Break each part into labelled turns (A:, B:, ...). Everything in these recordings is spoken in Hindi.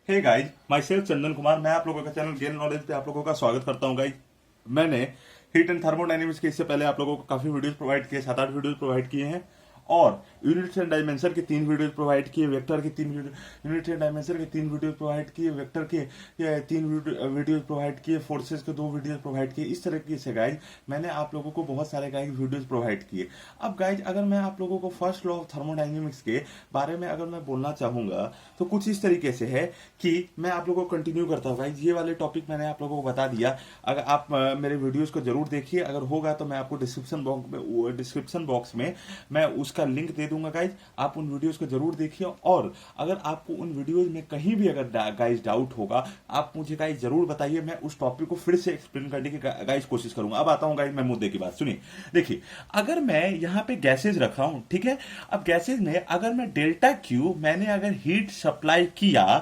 A: Hey guys, my self Chandan Kumar. मैं आप लोगों का चैनल गेन नॉलेज पे आप लोगों का स्वागत करता हूं गाइज। मैंने हीट एंड थर्मोडायनेमिक्स के इससे पहले आप लोगों को काफी वीडियोस प्रोवाइड किए, 7-8 वीडियोस प्रोवाइड किए हैं। और यूनिट्स एंड डायमेंशन के 3 वीडियोस प्रोवाइड किए, वेक्टर के 3 वीडियो, यूनिट एंड डायमेंशन के 3 वीडियोस प्रोवाइड किए, वेक्टर के 3 वीडियोस प्रोवाइड किए, फोर्सेस के 2 वीडियोस प्रोवाइड किए। इस तरीके से गाइज मैंने आप लोगों को बहुत सारे गाइज वीडियोस प्रोवाइड किए। अब गाइज अगर मैं आप लोगों को फर्स्ट लॉ ऑफ थर्मोडायनेमिक्स के बारे में अगर मैं बोलना चाहूंगा तो कुछ इस तरीके से है कि मैं आप लोगों को कंटिन्यू करता हूँ गाइज। ये वाले टॉपिक मैंने आप लोगों को बता दिया। अगर आप मेरे वीडियोस को जरूर देखिए, अगर होगा तो मैं आपको डिस्क्रिप्शन बॉक्स में मैं उसका लिंक दे दूंगा गाइज। आप उन वीडियोस को जरूर देखिए, और अगर आपको उन वीडियोस में कहीं भी अगर गाइज डाउट होगा आप मुझे गाइज जरूर बताइए। मैं उस टॉपिक को फिर से एक्सप्लेन करने की गाइज कोशिश करूंगा। अब आता हूं गाइज मैं मुद्दे की बात। सुनिए, देखिए, अगर मैं यहाँ पे गैसेज रखा हूं, ठीक है। अब गैसेज में अगर मैं डेल्टा क्यू मैंने अगर हीट सप्लाई किया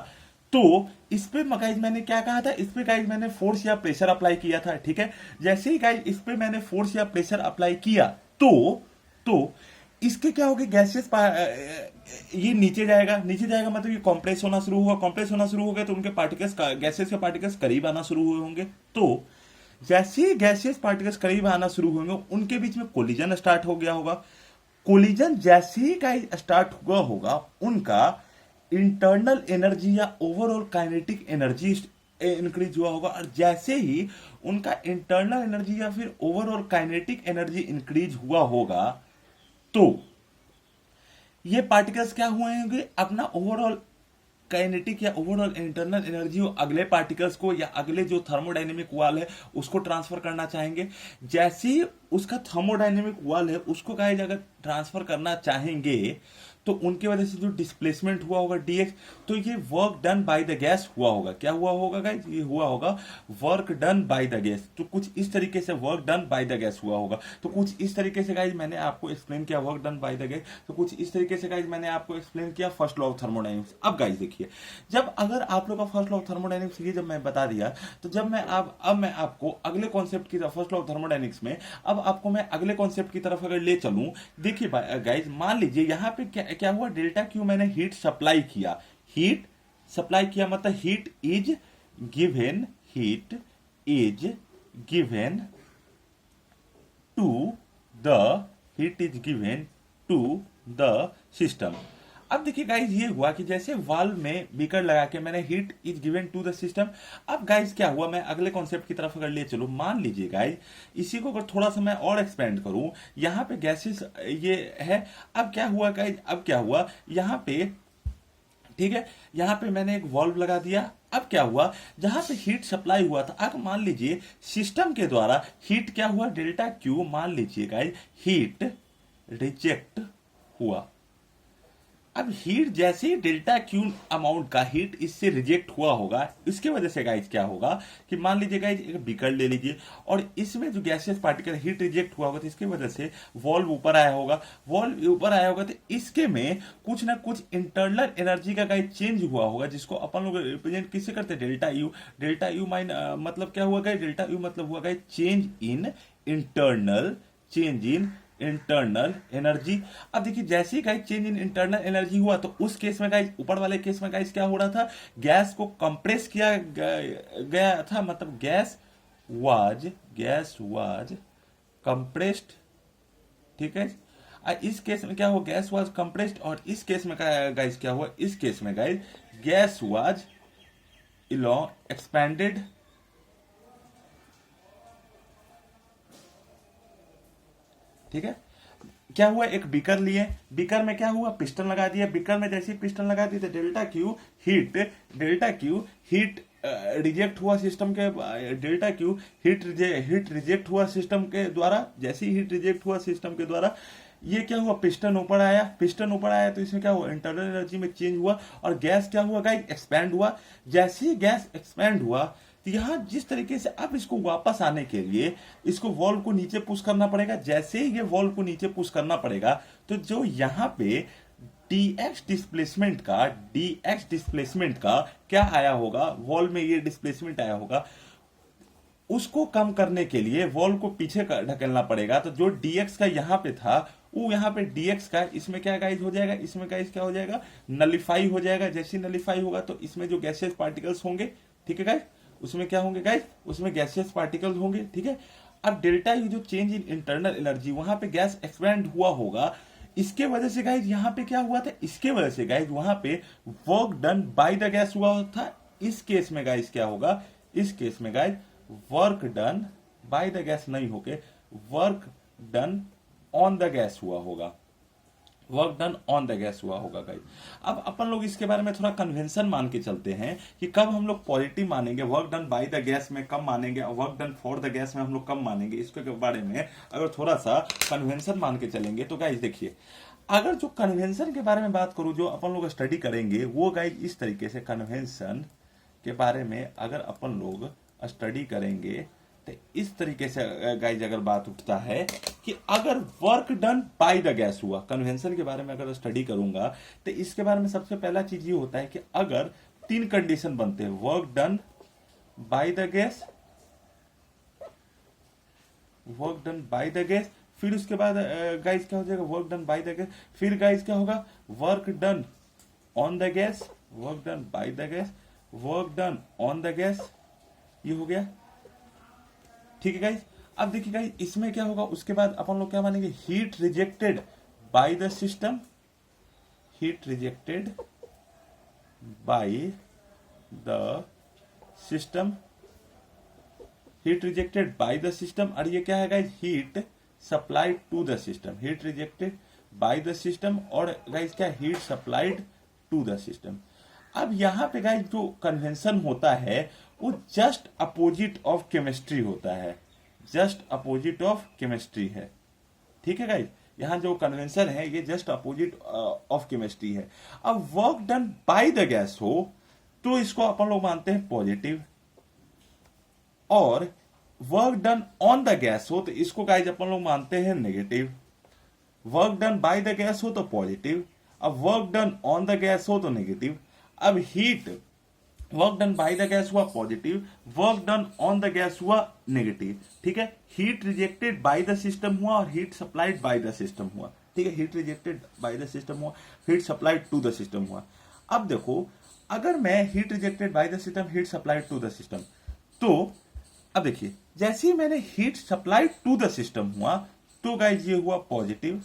A: तो इस पे गाइज मैंने क्या कहा था, इस पे गाइज मैंने फोर्स या प्रेशर अप्लाई किया था, ठीक है। जैसे ही गाइज इस पे मैंने फोर्स या प्रेशर अप्लाई किया तो इसके क्या होगा, गैसेस ये नीचे जाएगा, नीचे जाएगा मतलब ये कॉम्प्रेस होना शुरू होगा, कॉम्प्रेस होना शुरू हो गया तो उनके पार्टिकल्स, गैसेस के पार्टिकल्स करीब आना शुरू हुए होंगे। तो जैसे ही गैसेस पार्टिकल्स करीब आना शुरू होंगे उनके बीच में कोलिजन स्टार्ट हो गया होगा। कोलिजन जैसे ही गाइज स्टार्ट हुआ होगा उनका इंटरनल एनर्जी या ओवरऑल काइनेटिक एनर्जी इंक्रीज हुआ होगा, और जैसे ही उनका इंटरनल एनर्जी या फिर ओवरऑल काइनेटिक एनर्जी इंक्रीज हुआ होगा तो ये पार्टिकल्स क्या हुए होंगे, अपना ओवरऑल काइनेटिक या ओवरऑल इंटरनल एनर्जी अगले पार्टिकल्स को या अगले जो थर्मोडायनेमिक वाल है उसको ट्रांसफर करना चाहेंगे। जैसे ही उसका थर्मोडायनेमिक वाल है उसको गाइस अगर ट्रांसफर करना चाहेंगे तो उनकी वजह से जो डिस्प्लेसमेंट हुआ होगा डीएक्स, तो ये work done by the gas हुआ होगा। क्या हुआ होगा गाइस, ये हुआ होगा work done by the gas. तो कुछ इस तरीके से work done by the gas हुआ होगा। तो कुछ इस तरीके से गाइस मैंने आपको एक्सप्लेन किया work done by the gas. तो कुछ इस तरीके से गाइस मैंने आपको एक्सप्लेन किया फर्स्ट लॉ ऑफ थर्मोडायनेमिक्स। अब गाइस देखिए, जब अगर आप लोग का फर्स्ट लॉ ऑफ थर्मोडायनेमिक्स ये जब मैं बता दिया तो जब मैं अब मैं आपको अगले कॉन्सेप्ट की तरफ, फर्स्ट लॉ ऑफ थर्मोडायनेमिक्स में अब आपको मैं अगले कॉन्सेप्ट की तरफ अगर ले चलूं, देखिए गाइस मान लीजिए यहाँ पे क्या हुआ, डेल्टा क्यू मैंने हीट सप्लाई किया। हीट सप्लाई किया मतलब heat is given to the heat is given to the system. अब देखिए गाइज ये हुआ कि जैसे वाल्व में बीकर लगा के मैंने heat is given to the system. अब गाइज क्या हुआ, मैं अगले कॉन्सेप्ट की तरफ अगर ले चलूं, मान लीजिए गाइज इसी को अगर थोड़ा सा मैं और एक्सपेंड करूं, यहां पे गैसेस ये है। अब क्या हुआ गाइज, अब क्या हुआ यहां पे, ठीक है, यहां पे मैंने एक वाल्व लगा दिया। अब क्या हुआ, जहां पे हीट सप्लाई हुआ था, अब मान लीजिए सिस्टम के द्वारा हीट क्या हुआ, डेल्टा क्यू मान लीजिए गाइज हीट रिजेक्ट हुआ। अब हीट जैसे ही डेल्टा क्यू अमाउंट का हीट इससे रिजेक्ट हुआ होगा, इसके वजह से गाइज क्या होगा कि मान लीजिए गाइज एक बीकर ले लीजिए और इसमें जो गैसियस पार्टिकल हीट रिजेक्ट हुआ होगा तो इसकी वजह से वॉल्व ऊपर आया होगा। वॉल्व ऊपर आया होगा तो इसके में कुछ ना कुछ इंटरनल एनर्जी का गाइज चेंज हुआ होगा, जिसको अपन लोग रिप्रेजेंट किससे करते हैं, delta U. Delta U mean मतलब क्या हुआ गाइज, डेल्टा यू मतलब हुआ guys change in internal energy. अब देखिए जैसे ही guys change in internal energy हुआ तो उस केस में गाइस, ऊपर वाले केस में गाइस क्या हो रहा था, गैस को कंप्रेस किया गया था, मतलब गैस वाज कंप्रेस्ड, ठीक है। इस केस में क्या हुआ, गैस वाज कंप्रेस्ड, और इस केस में गाइस क्या हुआ, इस केस में गाइस गैस वाज एक्सपैंडेड, ठीक है। क्या हुआ, एक बीकर लिए, बीकर में क्या हुआ, पिस्टन लगा दिया। बीकर में जैसे ही पिस्टन लगा दिया तो डेल्टा क्यू हीट रिजेक्ट हुआ सिस्टम के, डेल्टा क्यू हीट रिजेक्ट हुआ सिस्टम के द्वारा। जैसे ही हीट रिजेक्ट हुआ सिस्टम के द्वारा ये क्या हुआ, पिस्टन ऊपर आया तो इसमें क्या हुआ, इंटरनल एनर्जी में चेंज हुआ और गैस क्या हुआ गाइस, एक्सपैंड हुआ। जैसे ही गैस एक्सपैंड हुआ तो यहां जिस तरीके से अब इसको वापस आने के लिए इसको वॉल्व को नीचे पुश करना पड़ेगा। जैसे ही ये वॉल्व को नीचे पुश करना पड़ेगा तो जो यहां पे डीएक्स डिस्प्लेसमेंट का क्या आया होगा, वॉल्व में ये डिस्प्लेसमेंट आया होगा, उसको कम करने के लिए वॉल्व को पीछे ढकेलना पड़ेगा। तो जो डीएक्स का यहां पे था वो यहाँ पे dx का इसमें क्या गाइज हो जाएगा, इसमें गाइज क्या हो जाएगा, नलिफाई हो जाएगा। जैसे नलिफाई होगा तो इसमें जो गैसियस पार्टिकल्स होंगे, ठीक है गाइज, उसमें क्या होंगे गाइज, उसमें गैसियस पार्टिकल्स होंगे, ठीक है। अब डेल्टा यू जो चेंज इन इंटरनल एनर्जी, वहां पे गैस एक्सपेंड हुआ होगा, इसके वजह से गाइज यहाँ पे क्या हुआ था, इसके वजह से गाइज वहां पे work done by the gas हुआ था। इस केस में गाइज क्या होगा, इस केस में guys work done by the gas नहीं होके work done on the gas हुआ होगा, work done on the gas हुआ होगा गाइस। अब अपन लोग इसके बारे में थोड़ा कन्वेंशन मान के चलते हैं कि कब हम लोग पॉजिटिव मानेंगे, work done by the gas में कब मानेंगे, और work done for the gas में हम लोग कब मानेंगे। इसके बारे में अगर थोड़ा सा कन्वेंशन मान के चलेंगे तो गाइस देखिए, अगर जो कन्वेंशन के बारे में बात करूं जो अपन लोग स्टडी करेंगे वो गाइस इस तरीके से, कन्वेंशन के बारे में अगर अपन लोग स्टडी करेंगे तो इस तरीके से गाइज अगर बात उठता है कि अगर work done by the gas हुआ, कन्वेंशन के बारे में अगर स्टडी करूंगा तो इसके बारे में सबसे पहला चीज ये होता है कि अगर 3 कंडीशन बनते हैं, work done by the gas, work done by the gas, फिर उसके बाद गाइज क्या हो जाएगा, work done by the gas, फिर गाइज क्या होगा, work done on the gas, work done by the gas, work done on the gas, ये हो गया, ठीक है गाइज। अब देखिए गाइज इसमें क्या होगा, उसके बाद अपन लोग क्या मानेंगे, heat rejected by the system, heat rejected by the system, heat rejected by the system, और ये क्या है guys, heat supplied to the system, heat rejected by the system, और गाइज क्या, heat supplied to the system. अब यहां पे गाइज जो कन्वेंशन होता है वो जस्ट अपोजिट ऑफ केमिस्ट्री होता है, जस्ट अपोजिट ऑफ केमिस्ट्री है, ठीक है गाइज। यहां जो कन्वेंशन है ये जस्ट अपोजिट ऑफ केमिस्ट्री है। अब work done by the gas हो तो इसको अपन लोग मानते हैं पॉजिटिव, और work done on the gas हो तो इसको गाइज अपन लोग मानते हैं negative. Work done by the gas हो तो पॉजिटिव, अब work done on the gas हो तो नेगेटिव। अब heat work done by the gas हुआ positive, work done on the gas हुआ नेगेटिव, ठीक है। Heat rejected by the system हुआ और heat supplied by the system हुआ, ठीक है। Heat rejected by the system हुआ, heat supplied to the system हुआ। अब देखो, अगर मैं heat rejected by the system, heat supplied to the system, तो अब देखिए जैसे ही मैंने heat supplied to the system हुआ तो गाइज ये हुआ पॉजिटिव,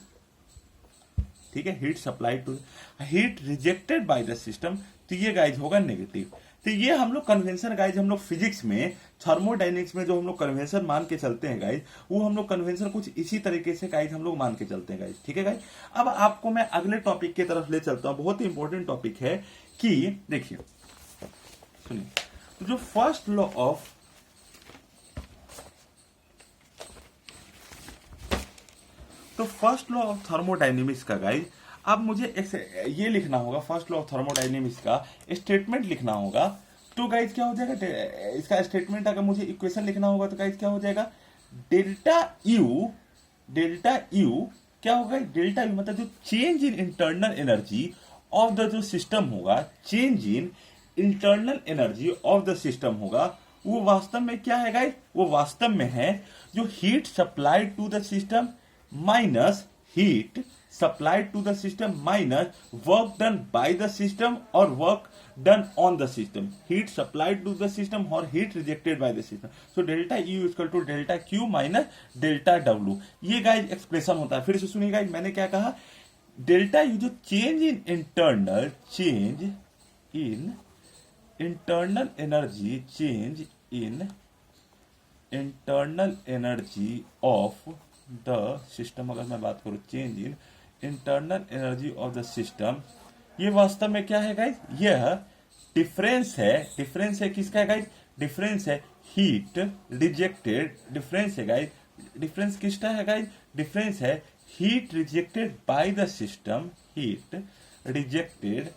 A: ठीक है। Heat supplied to, heat rejected by the system तो ये गाइज होगा नेगेटिव। तो ये हम लोग कन्वेंशन गाइज, हम लोग फिजिक्स में थर्मोडायनेमिक्स में जो हम लोग कन्वेंशन मान के चलते हैं गाइज, वो हम लोग कन्वेंशन कुछ इसी तरीके से गाइज हम लोग मान के चलते हैं गाइज, ठीक है गाइज। अब आपको मैं अगले टॉपिक की तरफ ले चलता हूं, बहुत ही इंपॉर्टेंट टॉपिक है कि देखिए सुनिए, तो जो फर्स्ट लॉ ऑफ थर्मोडायनेमिक्स का गाइज, अब मुझे ये लिखना होगा, फर्स्ट लॉ ऑफ थर्मोडायनेमिक्स का स्टेटमेंट लिखना होगा। तो गाइज क्या हो जाएगा, इसका स्टेटमेंट अगर मुझे इक्वेशन लिखना होगा तो गाइज क्या हो जाएगा, डेल्टा यू क्या होगा, डेल्टा यू मतलब जो change in internal energy of the जो सिस्टम होगा, change in internal energy of the system होगा, वो वास्तव में क्या है गाइज, वो वास्तव में है जो heat supplied to the system minus heat supplied to the system minus work done by the system और work done on the system, heat supplied to the system और heat rejected by the system. So delta U equal to delta Q minus delta W, ये गाइज एक्सप्रेशन होता है। फिर से सुनिए गाइज, मैंने क्या कहा, डेल्टा यू जो change in internal energy, change in internal energy of the system, अगर मैं बात करूं change in internal energy of the system, ये वास्तव में क्या है गाइज, यह डिफरेंस है किसका है गाइज, डिफरेंस है हीट रिजेक्टेड, डिफरेंस है गाइज, डिफरेंस किसका है गाइज, डिफरेंस है heat rejected by the system, heat rejected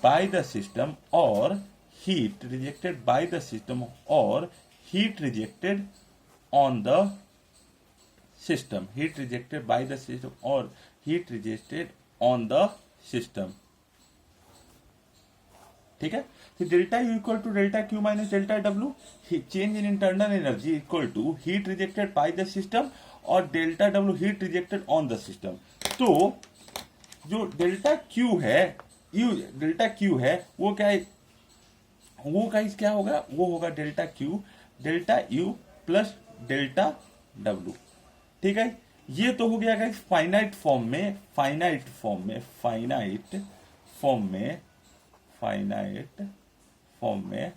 A: by the system और heat rejected by the system और heat rejected on the system, heat rejected by the system और heat rejected on the system, ठीक है। तो delta U equal to delta Q minus delta W, change in internal energy equal to heat rejected by the system और delta W heat rejected on the system. तो जो डेल्टा क्यू है, डेल्टा क्यू है वो क्या है, वो गाइस क्या होगा, वो होगा delta Q delta U plus delta W. ठीक है, ये तो हो गया गाइस फाइनाइट फॉर्म में, फाइनाइट फॉर्म में, फाइनाइट फॉर्म में, फाइनाइट फॉर्म में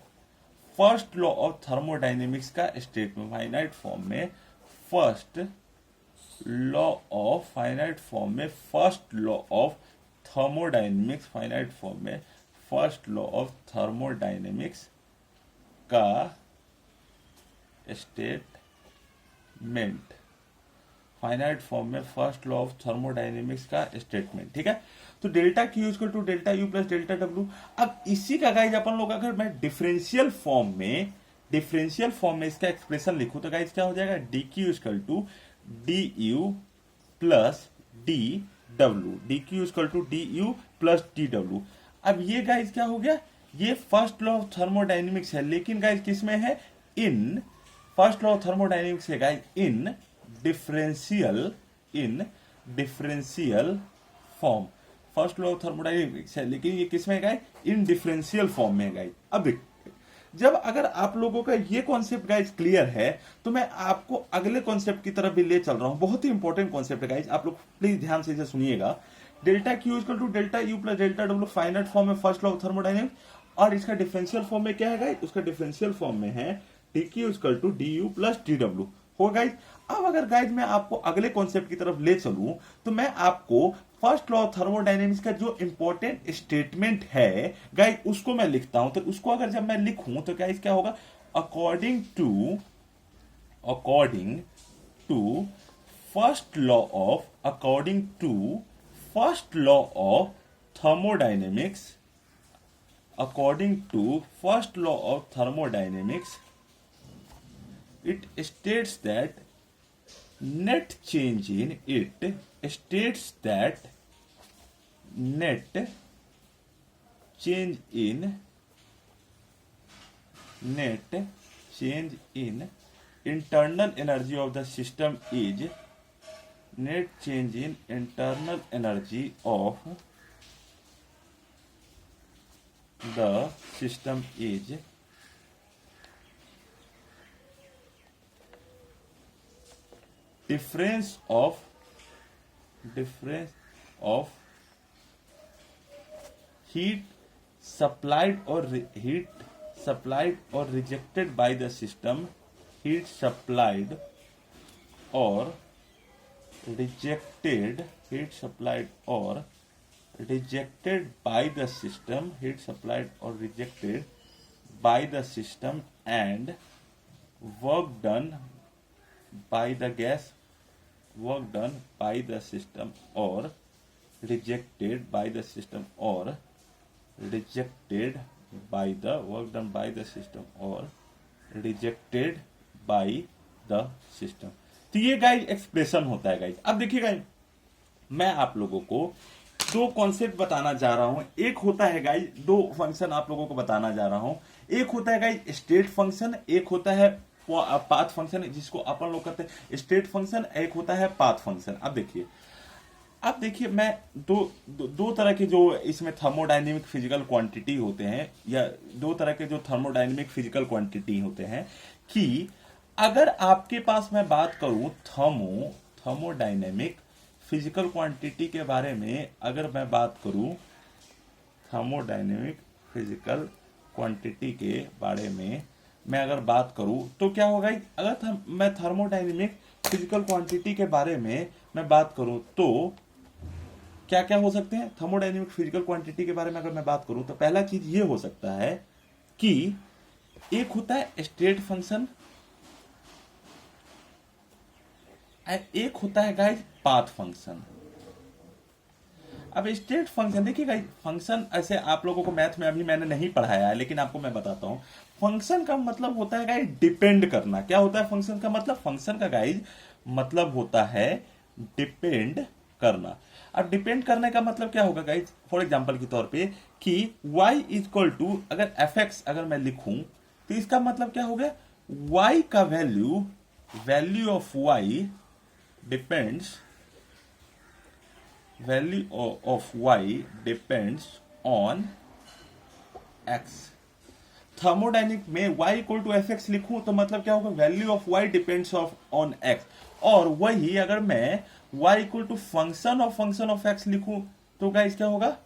A: फर्स्ट लॉ ऑफ थर्मोडायनेमिक्स का स्टेटमेंट, फाइनाइट फॉर्म में first law of, finite form में first law of thermodynamics, finite form में फर्स्ट लॉ ऑफ थर्मोडायनेमिक्स का स्टेटमेंट, फाइनाइट फॉर्म में फर्स्ट लॉ ऑफ थर्मोडायनेमिक्स का स्टेटमेंट। ठीक है, तो delta Q equal to delta U plus delta W. अब इसी का गाइज अपन लोग अगर मैं डिफरेंशियल फॉर्म में, डिफरेंशियल फॉर्म में इसका एक्सप्रेशन लिखूं तो गाइज क्या हो जाएगा, D Q equal to D U plus D W, D Q equal to D U plus D W. अब ये गाइज क्या हो गया, ये फर्स्ट लॉ ऑफ थर्मोडायनेमिक्स है, लेकिन गाइज किस में है, in first law of thermodynamics है guys in differential, in differential form. First law of thermodynamics है लेकिन ये किस में गाइज, इन डिफरेंशियल फॉर्म में गाइज। अब देखिए, जब अगर आप लोगों का ये कॉन्सेप्ट गाइज क्लियर है तो मैं आपको अगले कॉन्सेप्ट की तरफ भी ले चल रहा हूं। बहुत ही इंपॉर्टेंट कॉन्सेप्ट है गाइज, आप लोग प्लीज ध्यान से इसे सुनिएगा। Delta Q equal to delta U plus delta W finite form में फर्स्ट लॉ ऑफ थर्मोडायनेमिक्स, और इसका डिफरेंशियल फॉर्म में क्या है गाइज, उसका डिफरेंशियल फॉर्म में है D Q equal to D U plus D W हो गाइज। अब अगर गाइज मैं आपको अगले कॉन्सेप्ट की तरफ ले चलूं तो मैं आपको फर्स्ट लॉ ऑफ थर्मोडायनेमिक्स का जो इंपॉर्टेंट स्टेटमेंट है गाइज उसको मैं लिखता हूं। तो उसको अगर जब मैं लिखूं तो गाइज क्या होगा, according to first law of, according to first law of thermodynamics, according to first law of thermodynamics, it states that net change in, it states that net change in, net change in internal energy of the system is, net change in internal energy of the system is difference of heat supplied or rejected by the system, heat supplied or rejected, heat supplied or rejected by the system, heat supplied or rejected by the system, and work done by the gas, work done by the system or rejected by the system or rejected by the, work done by the system or rejected by the system। तो ये गाइज एक्सप्रेशन होता है गाइज। अब देखिए गाइज, मैं आप लोगों को दो कॉन्सेप्ट बताना जा रहा हूं। एक होता है गाइज, दो फंक्शन आप लोगों को बताना जा रहा हूं। एक होता है गाइज स्टेट फंक्शन, एक होता है पाथ फंक्शन, जिसको अपन लोग कहते हैं स्टेट फंक्शन, एक होता है पाथ फंक्शन। अब देखिए मैं दो तरह के जो इसमें थर्मोडायनेमिक फिजिकल क्वांटिटी होते हैं, या दो तरह के जो थर्मोडायनेमिक फिजिकल क्वांटिटी होते हैं, कि अगर आपके पास मैं बात करूं थर्मोडायनेमिक फिजिकल क्वांटिटी के बारे में, अगर मैं बात करूं थर्मोडायनेमिक फिजिकल क्वांटिटी के बारे में मैं अगर बात करूं तो क्या होगा, अगर मैं थर्मोडायनेमिक फिजिकल क्वांटिटी के बारे में मैं बात करूं तो क्या क्या हो सकते हैं। थर्मोडायनेमिक फिजिकल क्वांटिटी के बारे में अगर मैं बात करूं तो पहला चीज ये हो सकता है कि एक होता है स्टेट फंक्शन, एक होता है गाइज पाथ फंक्शन। अब स्टेट फंक्शन देखिए गाइज, फंक्शन ऐसे आप लोगों को मैथ में अभी मैंने नहीं पढ़ाया है, लेकिन आपको मैं बताता हूं। फंक्शन का मतलब होता है गाइज डिपेंड करना। क्या होता है फंक्शन का मतलब, फंक्शन का गाइज मतलब होता है डिपेंड करना। अब डिपेंड करने का मतलब क्या होगा गाइज, फॉर एग्जांपल के तौर पे कि y इक्वल टू, अगर fx अगर मैं लिखूं तो इसका मतलब क्या हो गया, y का value of y depends value of y depends on x। Thermodynamic में y equal to F X लिखूं तो मतलब क्या होगा, value of y depends on x। और वही अगर मैं y equal to function of x लिखूं तो गाइस क्या होगा,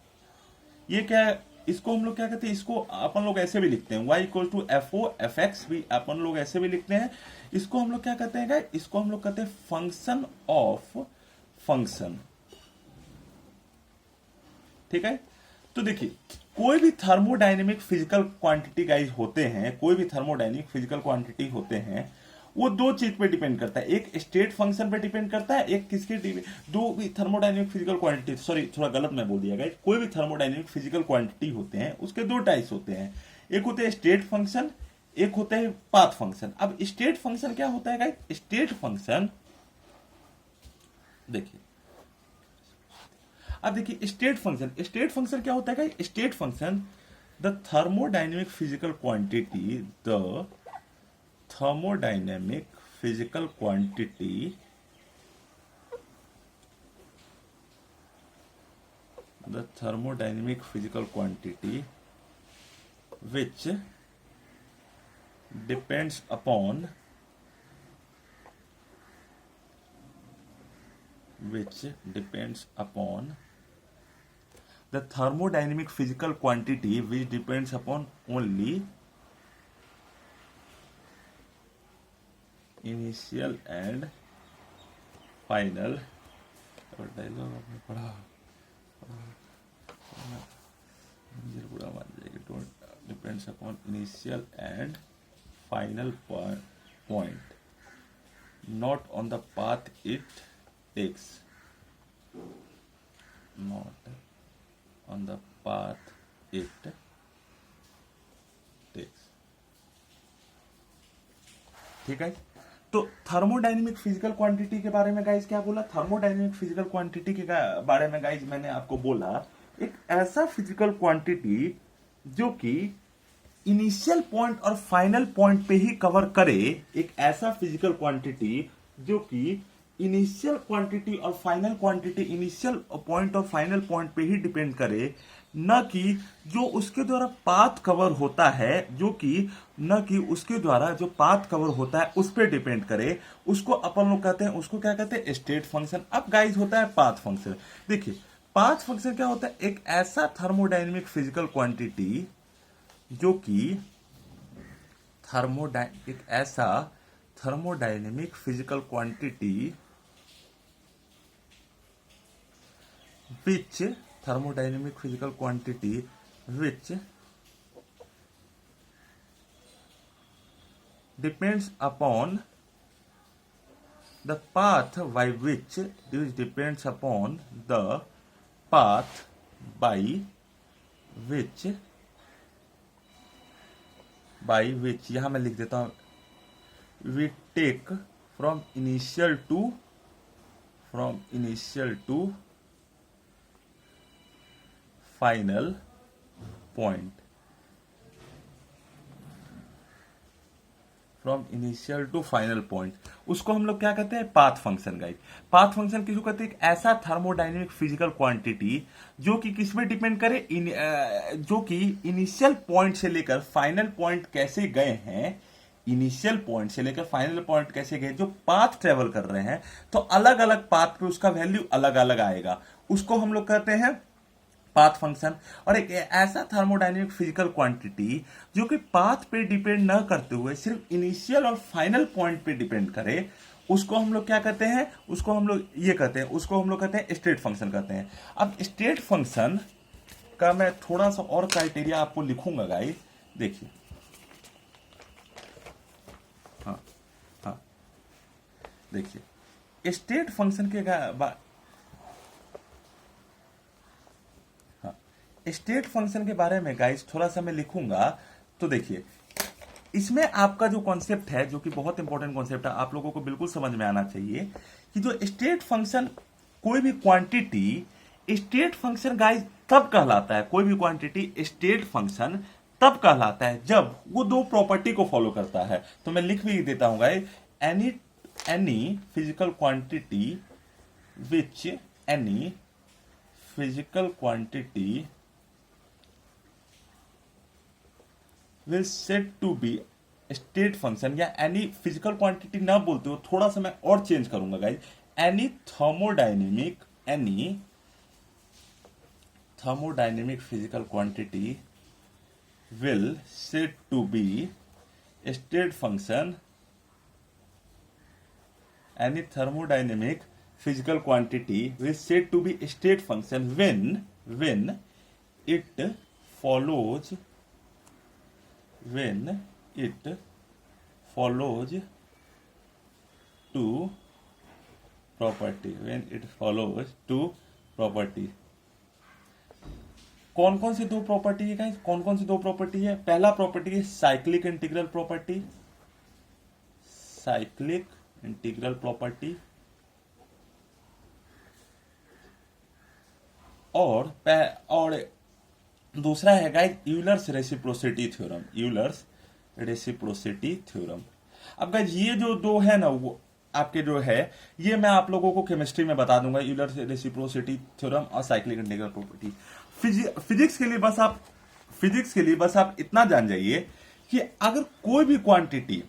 A: ये क्या है, इसको हम लोग क्या कहते हैं, इसको अपन लोग ऐसे भी लिखते हैं, y equal to F of X भी अपन लोग ऐसे भी लिखते हैं। इसको हम लोग क्या कहते हैं गाइस, इसको हम लोग कहते हैं फंक्शन ऑफ फंक्शन। ठीक है, तो देखिए कोई भी थर्मोडायनेमिक फिजिकल क्वांटिटी गाइस होते हैं, कोई भी थर्मोडायनेमिक फिजिकल क्वांटिटी होते हैं, वो दो चीज पे डिपेंड करता है, एक स्टेट फंक्शन पे डिपेंड करता है, एक किसके, दो भी थर्मोडायनेमिक फिजिकल क्वांटिटी, सॉरी थोड़ा गलत मैं बोल दिया गाइस, कोई भी थर्मोडायनेमिक फिजिकल क्वांटिटी होते हैं उसके दो टाइप्स होते हैं, एक होते हैं स्टेट फंक्शन, एक होता है पाथ फंक्शन। अब स्टेट फंक्शन क्या होता है गाइस, स्टेट फंक्शन देखिए, अब देखिए स्टेट फंक्शन क्या होता है guys, state function the thermodynamic physical quantity, the thermodynamic physical quantity, the thermodynamic physical quantity which depends upon the thermodynamic physical quantity which depends upon only initial and final. और डायलॉग आपने पढ़ा, बुरा मान जाएगी, don't depends upon initial and final point, not on the path it takes, not on the path it takes. ठीक है, तो थर्मोडायनेमिक फिजिकल क्वांटिटी के बारे में गाइस क्या बोला, थर्मोडायनेमिक फिजिकल क्वांटिटी के बारे में गाइस मैंने आपको बोला एक ऐसा फिजिकल क्वांटिटी जो कि इनिशियल पॉइंट और फाइनल पॉइंट पे ही कवर करे, एक ऐसा फिजिकल क्वांटिटी जो कि इनिशियल क्वांटिटी और फाइनल क्वांटिटी, इनिशियल पॉइंट और फाइनल पॉइंट पे ही डिपेंड करे, न कि जो उसके द्वारा पाथ कवर होता है, जो कि न कि उसके द्वारा जो पाथ कवर होता है उस पर डिपेंड करे, उसको अपन लोग कहते हैं, उसको क्या कहते हैं, स्टेट फंक्शन। अब गाइस होता है पाथ फंक्शन। देखिए पाथ फंक्शन क्या होता है, एक ऐसा थर्मोडायनेमिक फिजिकल क्वांटिटी जो कि एक ऐसा thermodynamic physical quantity which thermodynamic physical quantity which depends upon the path by which depends upon the path by which यहां मैं लिख देता हूं, we take from initial to final point, from initial to final point, उसको हम लोग क्या कहते हैं, path function. Guys path function किसको कहते हैं, एक ऐसा थर्मोडायनेमिक फिजिकल क्वांटिटी जो कि किस में डिपेंड करे, जो कि इनिशियल पॉइंट से लेकर फाइनल पॉइंट कैसे गए हैं, इनिशियल पॉइंट से लेकर फाइनल पॉइंट कैसे गए, जो पाथ ट्रेवल कर रहे हैं, तो अलग अलग पाथ पे उसका वैल्यू अलग अलग आएगा, उसको हम लोग कहते हैं पाथ फंक्शन। और एक ऐसा थर्मोडायनेमिक फिजिकल क्वांटिटी जो कि पाथ पे डिपेंड न करते हुए सिर्फ इनिशियल और फाइनल पॉइंट पे डिपेंड करे, उसको हम लोग क्या कहते हैं, उसको हम लोग ये कहते हैं, उसको हम लोग कहते हैं स्टेट फंक्शन कहते हैं। अब स्टेट फंक्शन का मैं थोड़ा सा और क्राइटेरिया आपको लिखूंगा गाइस, देखिए हाँ देखिए स्टेट फंक्शन के स्टेट फंक्शन के बारे में गाइस थोड़ा सा मैं लिखूंगा। तो देखिए इसमें आपका जो कॉन्सेप्ट है, जो कि बहुत इंपॉर्टेंट कॉन्सेप्ट है, आप लोगों को बिल्कुल समझ में आना चाहिए कि जो स्टेट फंक्शन, कोई भी क्वांटिटी स्टेट फंक्शन गाइस तब कहलाता है, कोई भी क्वांटिटी स्टेट फंक्शन तब कहलाता है जब वो दो प्रॉपर्टी को फॉलो करता है। तो मैं लिख भी देता हूं guys, any physical quantity which physical quantity will set to be state function, या एनी फिजिकल क्वांटिटी ना बोलते हो, थोड़ा सा मैं और चेंज करूंगा guys, any thermodynamic physical quantity will set to be state function, any thermodynamic physical quantity is said to be a state function when it follows to property, कौन कौन सी दो प्रॉपर्टी है गाइस, कौन कौन सी दो प्रॉपर्टी है? पहला प्रॉपर्टी है साइक्लिक इंटीग्रल प्रॉपर्टी, और दूसरा है गाइस यूलर्स रेसिप्रोसिटी थ्योरम। अब गाइस ये जो दो है ना, वो आपके जो है, ये मैं आप लोगों को केमिस्ट्री में बता दूंगा, यूलर्स रेसिप्रोसिटी थ्योरम और साइक्लिक इंटीग्रल प्रॉपर्टी। फिजिक्स के लिए बस आप इतना जान जाइए कि अगर कोई भी क्वांटिटी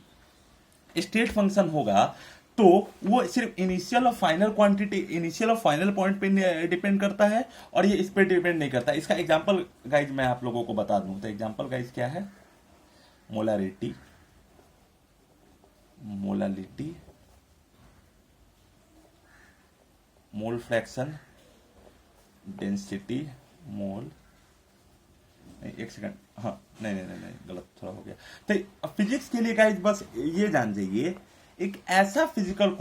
A: स्टेट फंक्शन होगा तो वो सिर्फ इनिशियल और फाइनल पॉइंट पे डिपेंड करता है, और ये इस पे डिपेंड नहीं करता। इसका एग्जांपल गाइज मैं आप लोगों को बता दूं, तो एग्जांपल गाइज क्या है? मोलारिटी, मोल फ्रैक्शन, डेंसिटी, मोल, नहीं एक सेकंड, हाँ नहीं गलत थोड़ा हो गया। तो फिजिक्स के लिए गाइज बस ये जान जाइए, एक ऐसा फिजिकल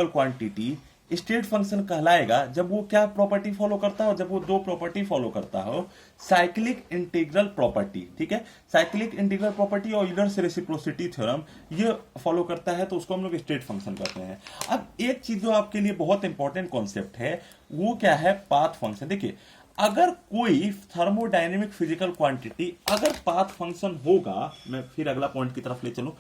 A: क्वांटिटी स्टेट फंक्शन कहलाएगा जब वो क्या प्रॉपर्टी फॉलो करता हो, जब वो दो प्रॉपर्टी फॉलो करता हो, साइक्लिक इंटीग्रल प्रॉपर्टी, ठीक है, साइक्लिक इंटीग्रल प्रॉपर्टी और यूलर्स रेसिप्रोसिटी थ्योरम ये फॉलो करता है, तो उसको हम लोग स्टेट फंक्शन कहते हैं। अब एक चीज जो आपके लिए बहुत इंपॉर्टेंट कॉन्सेप्ट है वो क्या है? Path function. देखिए, अगर कोई थर्मोडायनेमिक फिजिकल क्वांटिटी अगर पाथ फंक्शन होगा, मैं फिर अगला पॉइंट की तरफ ले चलूं,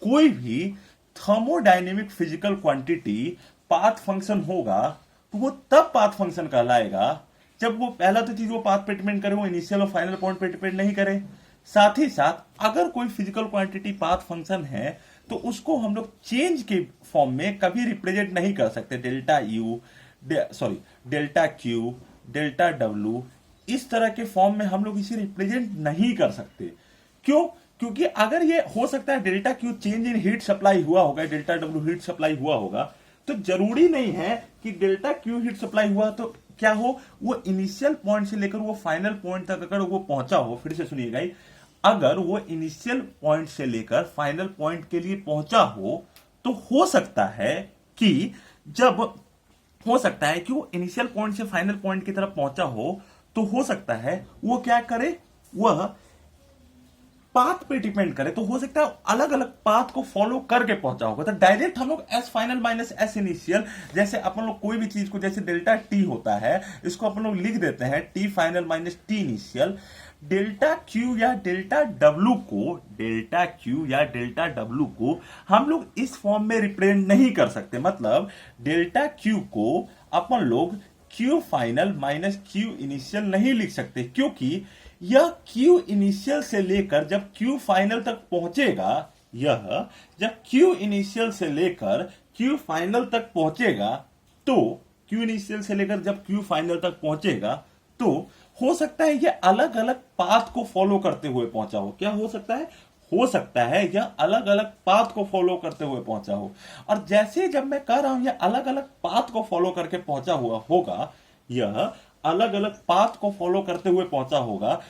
A: कोई भी thermodynamic physical quantity path function होगा तो वो तब पाथ फंक्शन कहलाएगा जब वो पहला तो चीज वो पाथ पे डिपेंड करे, वो इनिशियल और फाइनल पॉइंट पे डिपेंड नहीं करे। साथ ही साथ अगर कोई फिजिकल क्वांटिटी पाथ फंक्शन है तो उसको हम लोग चेंज के फॉर्म में कभी रिप्रेजेंट नहीं कर सकते, डेल्टा क्यू, डेल्टा डब्ल्यू, इस तरह के फॉर्म में हम लोग इसे रिप्रेजेंट नहीं कर सकते। क्यों? क्योंकि अगर ये हो सकता है delta Q change in heat supply हुआ होगा, डेल्टा डब्ल्यू हीट सप्लाई हुआ होगा, तो जरूरी नहीं है कि डेल्टा क्यू हीट सप्लाई हुआ तो क्या हो, वो इनिशियल पॉइंट से लेकर वो फाइनल पॉइंट तक अगर वो पहुंचा हो, फिर से सुनिएगा, अगर वो इनिशियल पॉइंट से लेकर फाइनल पॉइंट के लिए पहुंचा हो तो हो सकता है कि वो इनिशियल पॉइंट से फाइनल पॉइंट की तरफ पहुंचा हो, तो हो सकता है वो क्या करे, वह पाथ पे डिपेंड करे, तो हो सकता है अलग अलग पाथ को फॉलो करके पहुंचा होगा। तो डायरेक्ट हम लोग S final minus S initial, जैसे अपन लोग कोई भी चीज को, जैसे डेल्टा टी होता है, इसको अपन लोग लिख देते हैं T final minus T initial. Delta Q या डेल्टा डब्ल्यू को हम लोग इस फॉर्म में रिप्रेजेंट नहीं कर सकते। मतलब डेल्टा क्यू को अपन लोग Q final minus Q initial नहीं लिख सकते, क्योंकि यह क्यू इनिशियल से लेकर जब क्यू फाइनल तक पहुंचेगा, जब क्यू इनिशियल से लेकर क्यू फाइनल तक पहुंचेगा, तो क्यू इनिशियल से लेकर जब क्यू फाइनल तक पहुंचेगा, तो हो सकता है यह अलग अलग पाथ को फॉलो करते हुए पहुंचा हो। क्या हो सकता है? हो सकता है यह अलग अलग पाथ को फॉलो करते हुए पहुंचा हो। और जैसे जब मैं कह रहा हूं यह अलग अलग पाथ को फॉलो करके पहुंचा हुआ होगा, यह अलग अलग पाथ को फॉलो करते हुए पहुंचा होगा,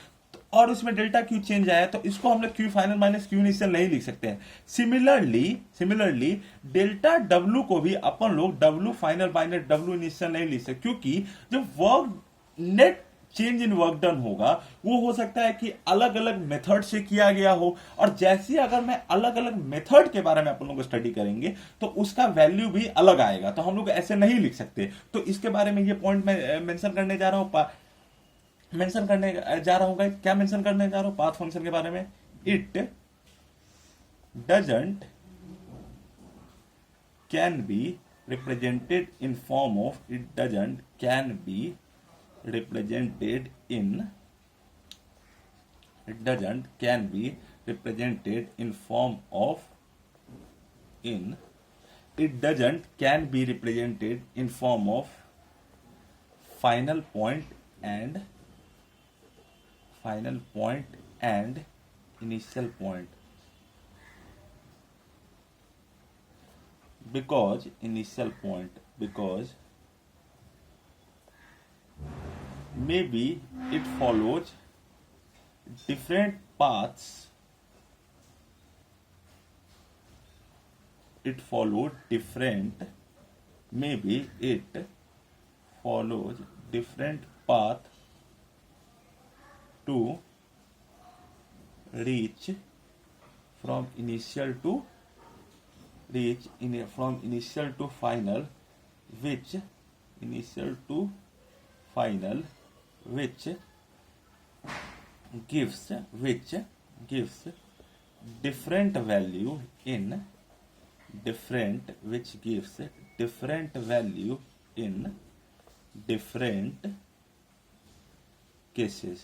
A: और उसमें डेल्टा क्यू चेंज आया, तो इसको हम लोग Q final minus Q initial नहीं लिख सकते हैं। सिमिलरली डेल्टा डब्ल्यू को भी अपन लोग W final minus W initial नहीं लिख सकते, क्योंकि जो work net change in work done होगा वो हो सकता है कि अलग अलग मेथड से किया गया हो, और जैसे अगर मैं अलग अलग मेथड के बारे में अपन लोग स्टडी करेंगे तो उसका वैल्यू भी अलग आएगा, तो हम लोग ऐसे नहीं लिख सकते। तो इसके बारे में ये पॉइंट मैं मेंशन करने जा रहा हूं, क्या मेंशन करने जा रहा हूं पाथ फंक्शन के बारे में। It doesn't can be represented in form of, it doesn't can be represented in, it doesn't can be represented in form of, in, it doesn't can be represented in form of final point and initial point, because maybe it follows different paths, maybe it follows different path to reach from initial to final, which gives different value in different cases।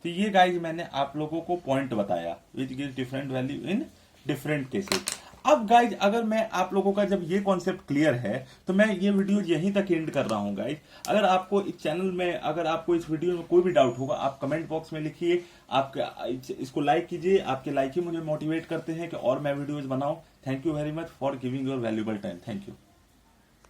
A: तो ये गाइज मैंने आप लोगों को पॉइंट बताया, which gives different value in different cases. अब गाइज अगर मैं आप लोगों का जब ये कॉन्सेप्ट क्लियर है तो मैं ये वीडियो यहीं तक एंड कर रहा हूं गाइज। अगर आपको इस चैनल में, अगर आपको इस वीडियो में कोई भी डाउट होगा आप कमेंट बॉक्स में लिखिए, आपका इसको लाइक कीजिए, आपके लाइक ही मुझे मोटिवेट करते हैं कि और मैं वीडियोज बनाऊं। Thank you very much for giving your valuable time. Thank you.